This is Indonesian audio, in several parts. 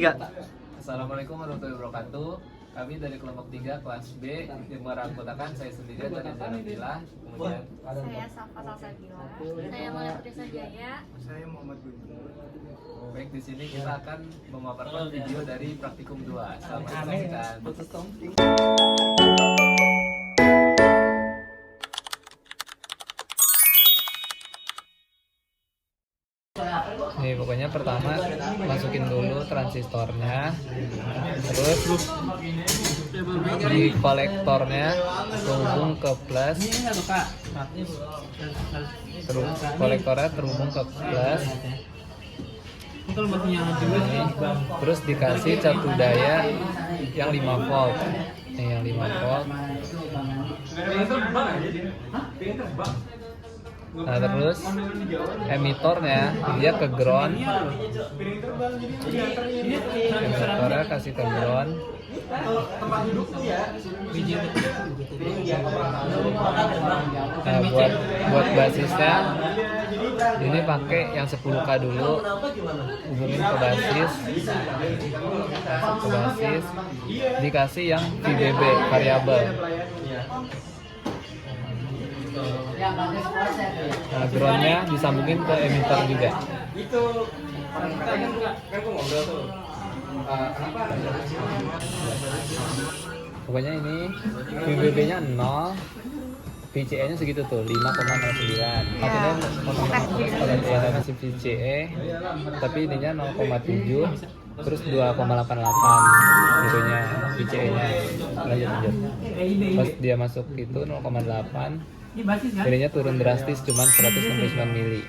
3. Assalamualaikum warahmatullahi wabarakatuh. Kami dari kelompok 3 kelas B yang merangkutakan saya sendiri dan Janabila. Kemudian saya Safa Salsabila. Saya Malia Putri Sanjaya. Saya Muhammad Guntur. baik, di sini kita akan memaparkan video dari praktikum 2. Selamat menyaksikan. Nih, pokoknya pertama masukin dulu transistornya, terus di kolektornya terhubung ke plus, terus kolektornya terhubung ke plus. Ini, terus dikasih catu daya yang 5 volt. Nih, yang 5 volt. Nah, terus emitornya dia ke ground. Emitornya kasih ke ground. Nah, buat basisnya ini pakai yang 10K dulu. Hubungin ke basis. Dikasih yang VBB variabel. Nah, groundnya disambungin ke emitter juga. Pokoknya ini VBB-nya 0, VCE-nya segitu tuh, 5,09. Maksudnya kalau masih VCE, tapi ininya 0,7, terus 2,88 itunya VCE-nya. Lanjut. Pas dia masuk itu 0,8, ininya turun drastis cuman 169 mili.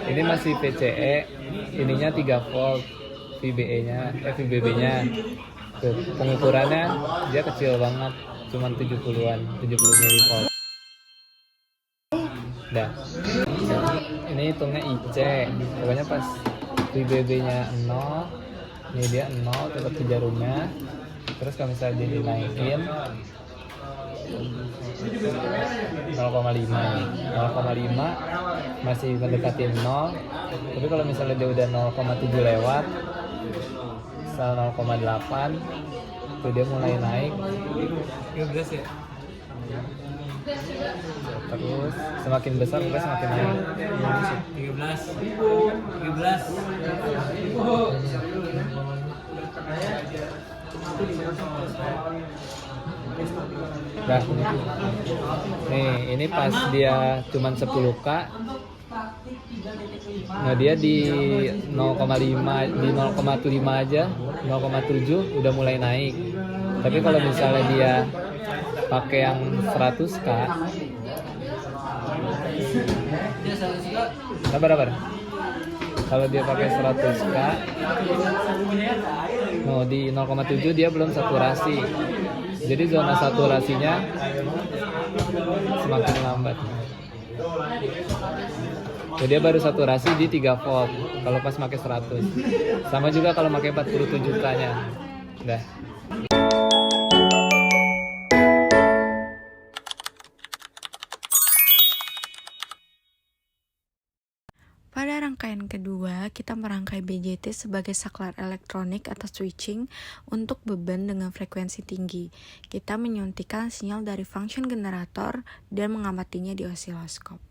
Ini masih VCE, ininya 3 volt, VBB-nya. Tuh, pengukurannya dia kecil banget, cuman 70 mV. Dah. Ini hitungnya IC. Pokoknya pas VBB-nya 0, ini dia 0 tetap ke jarumnya. Terus kalau misalnya dia dinaikin 0,5 nih. 0,5 masih mendekati 0. Tapi kalau misalnya dia udah 0,7 lewat, misal 0,8 itu dia mulai naik. 13 ya. Terus semakin besar maka semakin naik. 13. Nah, nih ini pas dia cuman 10K. Nah, dia di 0,5, di 0,5 aja, 0,7 udah mulai naik. Tapi kalau misalnya dia pakai yang 100K, sabar. Kalau dia pakai 100K, no, di 0,7 dia belum saturasi. Jadi zona saturasinya semakin lambat. Jadi dia baru saturasi di 3 volt kalau pas pakai 100. Sama juga kalau pakai 47K-nya. Udah. Pada rangkaian kedua, kita merangkai BJT sebagai saklar elektronik atau switching untuk beban dengan frekuensi tinggi. Kita menyuntikkan sinyal dari function generator dan mengamatinya di osiloskop.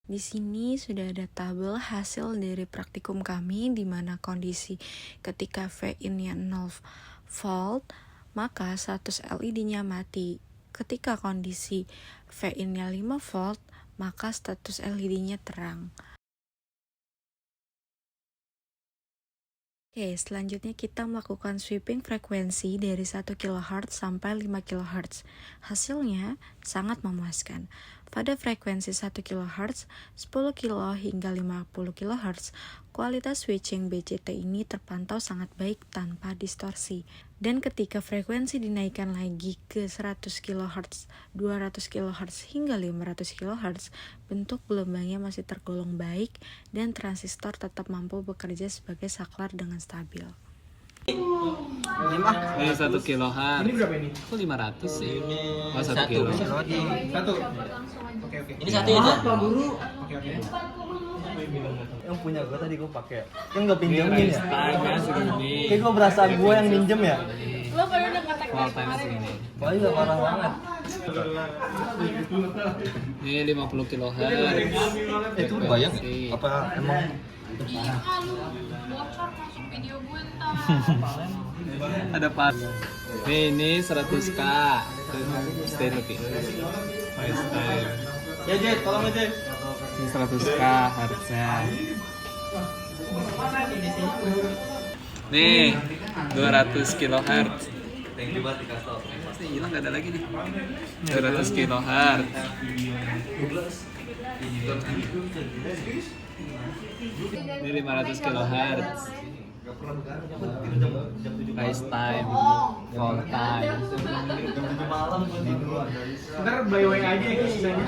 Di sini sudah ada tabel hasil dari praktikum kami di mana kondisi ketika V-in-nya 0 volt, maka status LED-nya mati. Ketika kondisi V-in-nya 5 volt, maka status LED-nya terang. Oke, selanjutnya kita melakukan sweeping frekuensi dari 1 kHz sampai 5 kHz. Hasilnya sangat memuaskan. Pada frekuensi 1 kHz, 10 kilo hingga 50 kHz, kualitas switching BJT ini terpantau sangat baik tanpa distorsi. Dan ketika frekuensi dinaikkan lagi ke 100 kHz, 200 kHz hingga 500 kHz, bentuk gelombangnya masih tergolong baik dan transistor tetap mampu bekerja sebagai saklar dengan stabil. Ini 1 kilohertz. Ini berapa ini? Kok 500 sih? Oh, 1 Satu. kilo. Satu. Oke. Ini satu ya, Cak? Oke. Yang punya gue tadi gue pakai. Kan gue pinjemin ya. Time-nya segini. Kayak gue berasa gue yang minjem ya. Lo baru udah kontak Call time segini. Wah iya parah banget. Ini 50 kilohertz. Itu bayang apa emang bocor masuk video gue ntar. Ada pas. Nih, ini 100k. Stay tapi. FaceTime. ya Jet, tolong aja. Ini 100k harusnya. Nih, 200 kilohertz. Thank you banget dikasih tau. Pasti hilang gak ada lagi nih. 200 kilohertz. Ini 500 kilohertz. FaceTime, call time. Malam gue tidur. Ntar by way aja ya sisanya.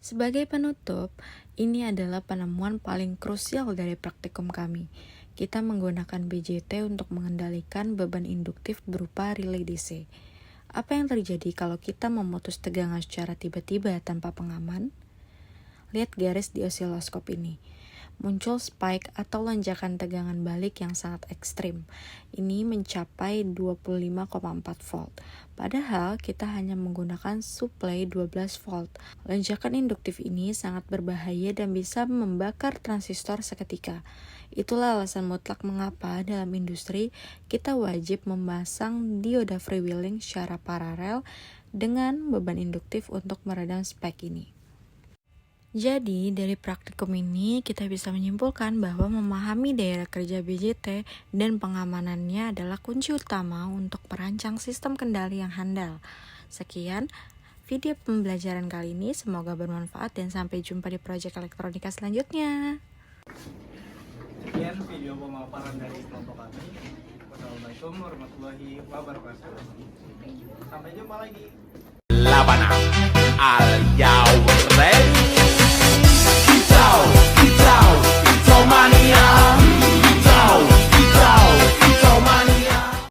Sebagai penutup, ini adalah penemuan paling krusial dari praktikum kami. Kita menggunakan BJT untuk mengendalikan beban induktif berupa relay DC. Apa yang terjadi kalau kita memutus tegangan secara tiba-tiba tanpa pengaman? Lihat garis di osiloskop ini. Muncul spike atau lonjakan tegangan balik yang sangat ekstrim. Ini mencapai 25,4 volt. Padahal kita hanya menggunakan suplai 12 volt. Lonjakan induktif ini sangat berbahaya dan bisa membakar transistor seketika. Itulah alasan mutlak mengapa dalam industri kita wajib memasang dioda freewheeling secara paralel dengan beban induktif untuk meredam spike ini. Jadi, dari praktikum ini kita bisa menyimpulkan bahwa memahami daerah kerja BJT dan pengamanannya adalah kunci utama untuk merancang sistem kendali yang handal. Sekian video pembelajaran kali ini, semoga bermanfaat dan sampai jumpa di proyek elektronika selanjutnya. Sekian video pemaparan dari kelompok kami. Wassalamualaikum warahmatullahi wabarakatuh. Sampai jumpa lagi. Labana al Yaw Ready.